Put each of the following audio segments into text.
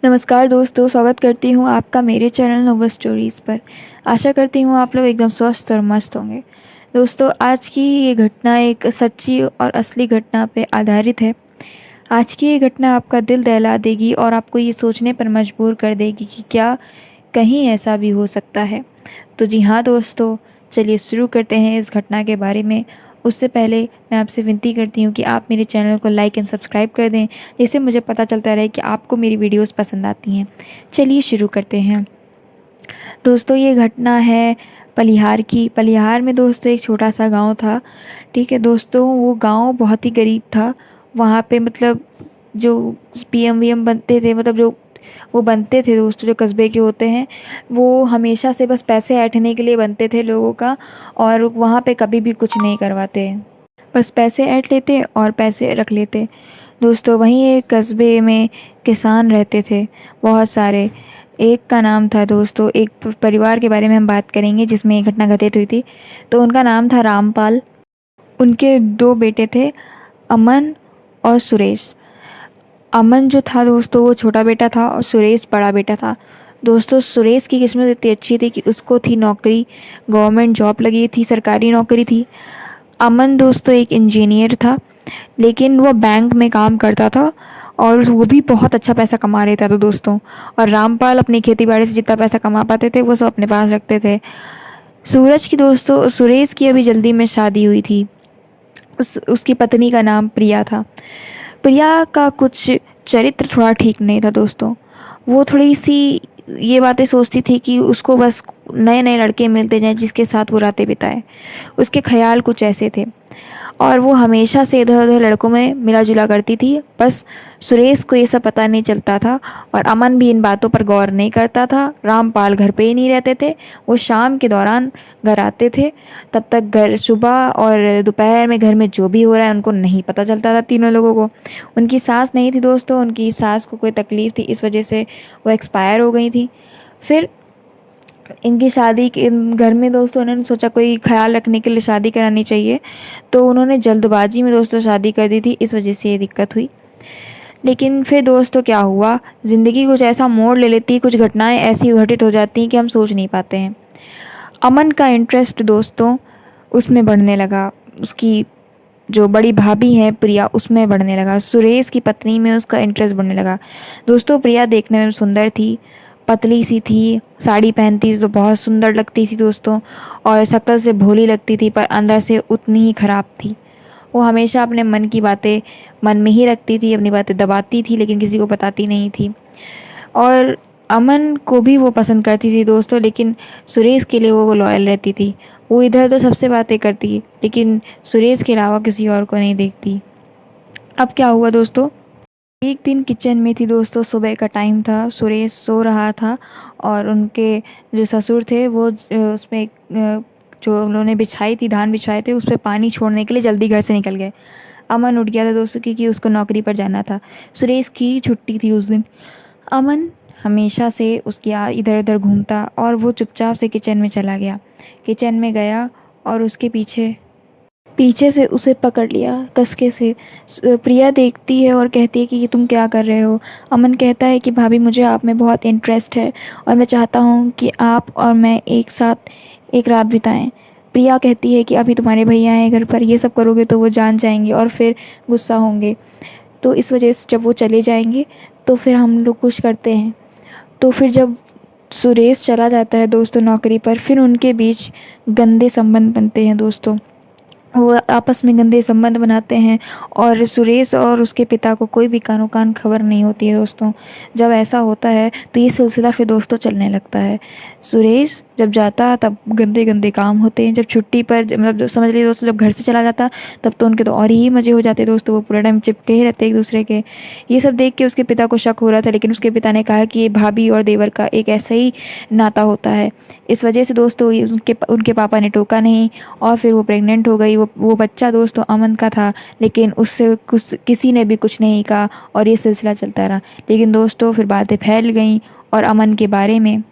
नमस्कार दोस्तों, स्वागत करती हूँ आपका मेरे चैनल नोवा स्टोरीज़ पर। आशा करती हूँ आप लोग एकदम स्वस्थ और मस्त होंगे। दोस्तों, आज की ये घटना एक सच्ची और असली घटना पे आधारित है। आज की ये घटना आपका दिल दहला देगी और आपको ये सोचने पर मजबूर कर देगी कि क्या कहीं ऐसा भी हो सकता है। तो जी हाँ दोस्तों, चलिए शुरू करते हैं इस घटना के बारे में। उससे पहले मैं आपसे विनती करती हूँ कि आप मेरे चैनल को लाइक एंड सब्सक्राइब कर दें, जिससे मुझे पता चलता रहे कि आपको मेरी वीडियोस पसंद आती हैं। चलिए शुरू करते हैं। दोस्तों, ये घटना है पलिहार की। पलिहार में दोस्तों एक छोटा सा गांव था। ठीक है दोस्तों, वो गांव बहुत ही गरीब था। वहाँ पे मतलब जो पीएम वीएम बनते थे, मतलब जो वो बनते थे दोस्तों, जो कस्बे के होते हैं, वो हमेशा से बस पैसे ऐंठने के लिए बनते थे लोगों का। और वहाँ पे कभी भी कुछ नहीं करवाते, बस पैसे ऐंठ लेते और पैसे रख लेते। दोस्तों, वहीं एक कस्बे में किसान रहते थे बहुत सारे। एक का नाम था दोस्तों, एक परिवार के बारे में हम बात करेंगे जिसमें एक घटना घटित हुई थी। तो उनका नाम था रामपाल। उनके दो बेटे थे, अमन और सुरेश। अमन जो था दोस्तों वो छोटा बेटा था और सुरेश बड़ा बेटा था। दोस्तों, सुरेश की किस्मत इतनी अच्छी थी कि उसको थी नौकरी, गवर्नमेंट जॉब लगी थी, सरकारी नौकरी थी। अमन दोस्तों एक इंजीनियर था, लेकिन वो बैंक में काम करता था और वो भी बहुत अच्छा पैसा कमा लेता था दोस्तों। और रामपाल अपनी खेती बाड़ी से जितना पैसा कमा पाते थे वो सब अपने पास रखते थे। सूरज की दोस्तों सुरेश की अभी जल्दी में शादी हुई थी। उसकी पत्नी का नाम प्रिया था। प्रिया का कुछ चरित्र थोड़ा ठीक नहीं था दोस्तों। वो थोड़ी सी ये बातें सोचती थी कि उसको बस नए नए लड़के मिलते जाएं जिसके साथ वो रातें बिताए। उसके ख्याल कुछ ऐसे थे और वो हमेशा से इधर उधर लड़कों में मिला जुला करती थी। बस सुरेश को ये सब पता नहीं चलता था और अमन भी इन बातों पर गौर नहीं करता था। रामपाल घर पे ही नहीं रहते थे, वो शाम के दौरान घर आते थे। तब तक घर सुबह और दोपहर में घर में जो भी हो रहा है उनको नहीं पता चलता था, तीनों लोगों को। उनकी सास नहीं थी दोस्तों, उनकी सास को कोई तकलीफ़ थी, इस वजह से वो एक्सपायर हो गई थी। फिर इनकी शादी के घर में दोस्तों उन्होंने सोचा कोई ख्याल रखने के लिए शादी करानी चाहिए, तो उन्होंने जल्दबाजी में दोस्तों शादी कर दी थी, इस वजह से ये दिक्कत हुई। लेकिन फिर दोस्तों क्या हुआ, ज़िंदगी कुछ ऐसा मोड़ ले लेती है, कुछ घटनाएं ऐसी घटित हो जाती हैं कि हम सोच नहीं पाते हैं। अमन का इंटरेस्ट दोस्तों उसमें बढ़ने लगा, उसकी जो बड़ी भाभी है प्रिया उसमें बढ़ने लगा, सुरेश की पत्नी में उसका इंटरेस्ट बढ़ने लगा। दोस्तों, प्रिया देखने में सुंदर थी, पतली सी थी, साड़ी पहनती थी तो बहुत सुंदर लगती थी दोस्तों। और शक्ल से भोली लगती थी पर अंदर से उतनी ही ख़राब थी। वो हमेशा अपने मन की बातें मन में ही रखती थी, अपनी बातें दबाती थी लेकिन किसी को बताती नहीं थी। और अमन को भी वो पसंद करती थी दोस्तों, लेकिन सुरेश के लिए वो लॉयल रहती थी। वो इधर उधर सबसे बातें करती लेकिन सुरेश के अलावा किसी और को नहीं देखती। अब क्या हुआ दोस्तों, एक दिन किचन में थी दोस्तों, सुबह का टाइम था, सुरेश सो रहा था और उनके जो ससुर थे वो उसमें जो उन्होंने बिछाई थी, धान बिछाए थे, उस पर पानी छोड़ने के लिए जल्दी घर से निकल गए। अमन उठ गया था दोस्तों क्योंकि उसको नौकरी पर जाना था। सुरेश की छुट्टी थी उस दिन। अमन हमेशा से उसकी इधर उधर घूमता और वो चुपचाप से किचन में चला गया। किचन में गया और उसके पीछे पीछे से उसे पकड़ लिया कसके से। प्रिया देखती है और कहती है कि ये तुम क्या कर रहे हो। अमन कहता है कि भाभी, मुझे आप में बहुत इंटरेस्ट है और मैं चाहता हूँ कि आप और मैं एक साथ एक रात बिताएं। प्रिया कहती है कि अभी तुम्हारे भैया हैं घर पर, ये सब करोगे तो वो जान जाएंगे और फिर गुस्सा होंगे, तो इस वजह से जब वो चले जाएंगे तो फिर हम लोग कुछ करते हैं। तो फिर जब सुरेश चला जाता है दोस्तों नौकरी पर, फिर उनके बीच गंदे संबंध बनते हैं दोस्तों। वो आपस में गंदे संबंध बनाते हैं और सुरेश और उसके पिता को कोई भी कानो कान खबर नहीं होती है दोस्तों। जब ऐसा होता है तो ये सिलसिला फिर दोस्तों चलने लगता है। सुरेश जब जाता तब गंदे गंदे काम होते हैं, जब छुट्टी पर मतलब जो समझ लीजिए दोस्तों, जब घर से चला जाता तब तो उनके तो और ही मज़े हो जाते दोस्तों, वो पूरा टाइम चिपके ही रहते एक दूसरे के। ये सब देख के उसके पिता को शक हो रहा था, लेकिन उसके पिता ने कहा कि ये भाभी और देवर का एक ऐसा ही नाता होता है। इस वजह से दोस्तों उनके उनके पापा ने टोका नहीं और फिर वो प्रेग्नेंट हो गई। वो बच्चा दोस्तों अमन का था, लेकिन उससे कुछ किसी ने भी कुछ नहीं कहा और ये सिलसिला चलता रहा। लेकिन दोस्तों फिर बातें फैल गईं और अमन के बारे में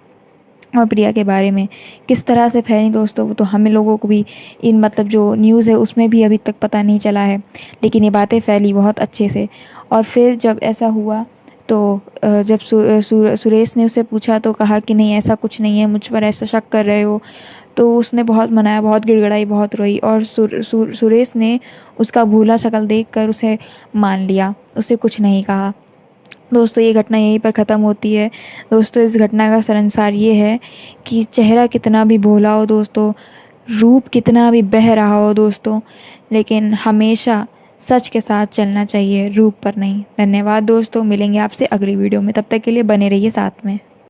और प्रिया के बारे में किस तरह से फैली दोस्तों, वो तो हमें लोगों को भी इन मतलब जो न्यूज़ है उसमें भी अभी तक पता नहीं चला है, लेकिन ये बातें फैली बहुत अच्छे से। और फिर जब ऐसा हुआ तो जब सुरेश ने उसे पूछा तो कहा कि नहीं, ऐसा कुछ नहीं है, मुझ पर ऐसा शक कर रहे हो। तो उसने बहुत मनाया, बहुत गिड़गिड़ाई, बहुत रोई, और सुरेश ने उसका भूला शक्ल देखकर उसे मान लिया, उसे कुछ नहीं कहा। दोस्तों, ये घटना यहीं पर ख़त्म होती है। दोस्तों, इस घटना का सरंसार ये है कि चेहरा कितना भी भोला हो दोस्तों, रूप कितना भी बह रहा हो दोस्तों, लेकिन हमेशा सच के साथ चलना चाहिए, रूप पर नहीं। धन्यवाद दोस्तों, मिलेंगे आपसे अगली वीडियो में, तब तक के लिए बने रहिए साथ में।